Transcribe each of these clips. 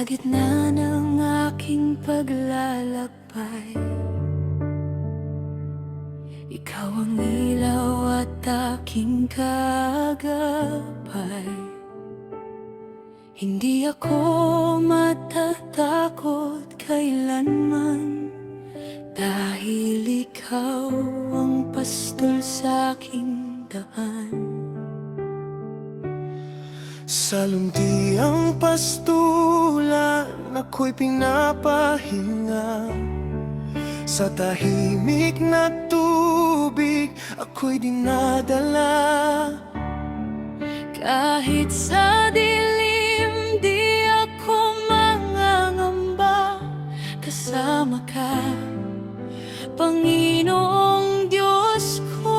Sa gitna ng aking paglalakbay, ikaw ang ilaw at aking kagabay. Hindi ako matatakot kailanman, dahil ikaw ang pastol sa aking daan. Sa lumtiang pastulan, ako'y pinapahinga. Sa tahimik na tubig, ako'y dinadala. Kahit sa dilim, di ako mangangamba. Kasama ka, Panginoong Diyos ko.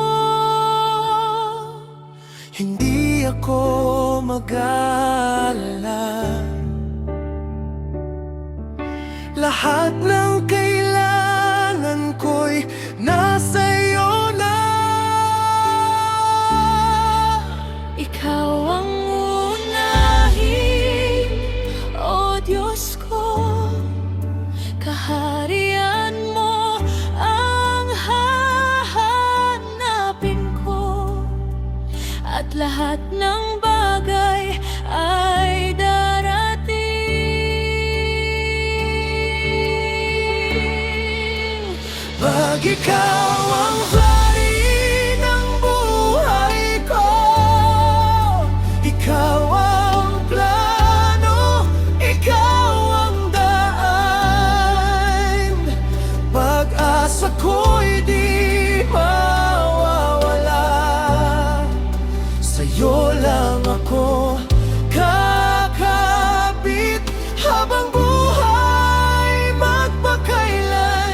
Hindi ako mag-alala. Lahat ng kailangan ko'y nasa iyo na. Ikaw ang unahin, O Diyos ko. Kaharian mo ang hahanapin ko, at lahat ng bagay ay darating. Pag ikaw ang hari ng buhay ko, ikaw ang plano, ikaw ang daan. Pag-asa ko'y di mawawala. Sa'yo lang ako kakapit habang buhay magpakailanman.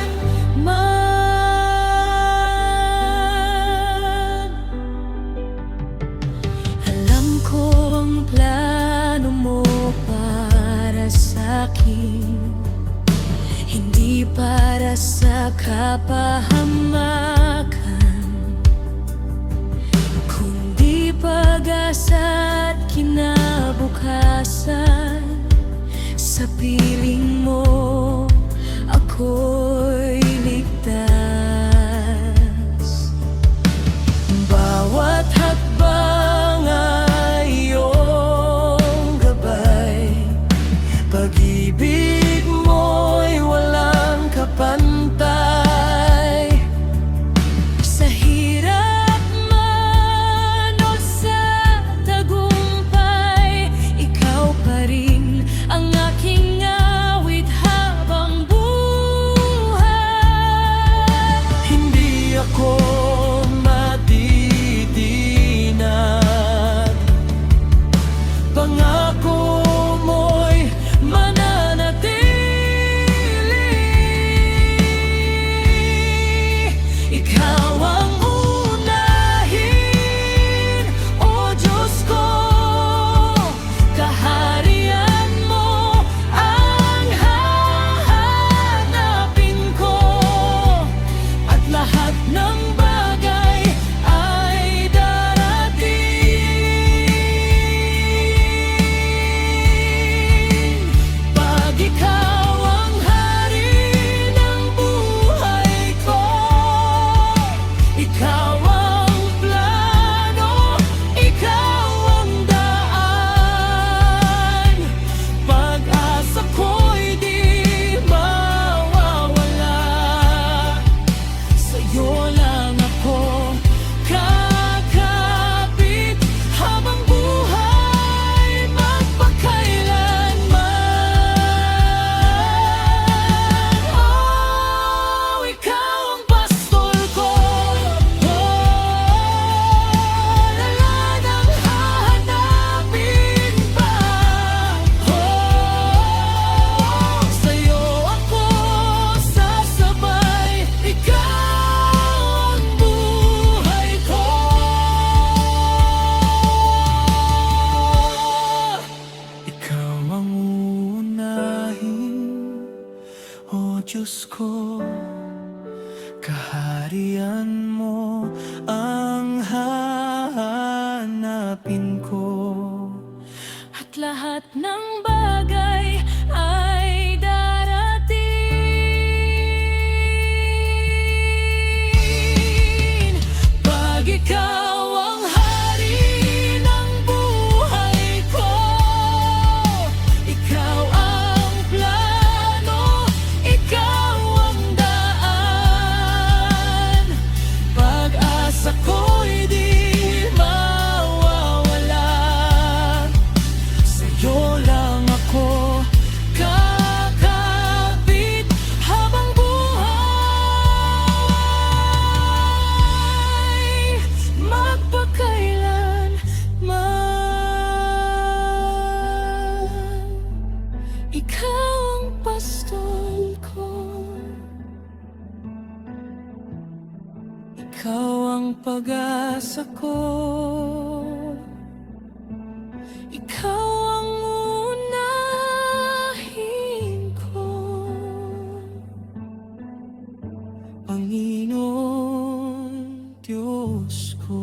Alam ko ang plano mo para sa'kin, hindi para sa kapahamakan, kundi pag-asa at kinabukasan. Sa piling mo ako'y ligtas. Bawat hakbang ay iyong gabay. Pag-ibig mo'y walang kapantay. Sa hirap man o sa tagumpay, ikaw pa rin ang aking awit habang buhay. hindi ako matitinag. Pangako mo'y mananatili. Ikaw ang unahin, O Diyos ko. Kaharian mo ang hahanapin ko, at lahat ng bagay ay darating. Pag ikaw ang hari ng buhay ko, ikaw ang plano, ikaw ang daan. Pag-asa ko'y di mawawala. Sa'yo lang ako kakapit habang buhay magpakailanman. Oh, ikaw ang pastol ko. Wala nang hahanapin pa. Sa'yo ako sasabay. Ikaw ang buhay ko. Ikaw ang unahin, O Diyos ko. Kaharian mo ang hahanapin ko. At lahat ng bagay Ikaw ang pag-asa ko, ikaw ang unahin ko, Panginoon Diyos ko.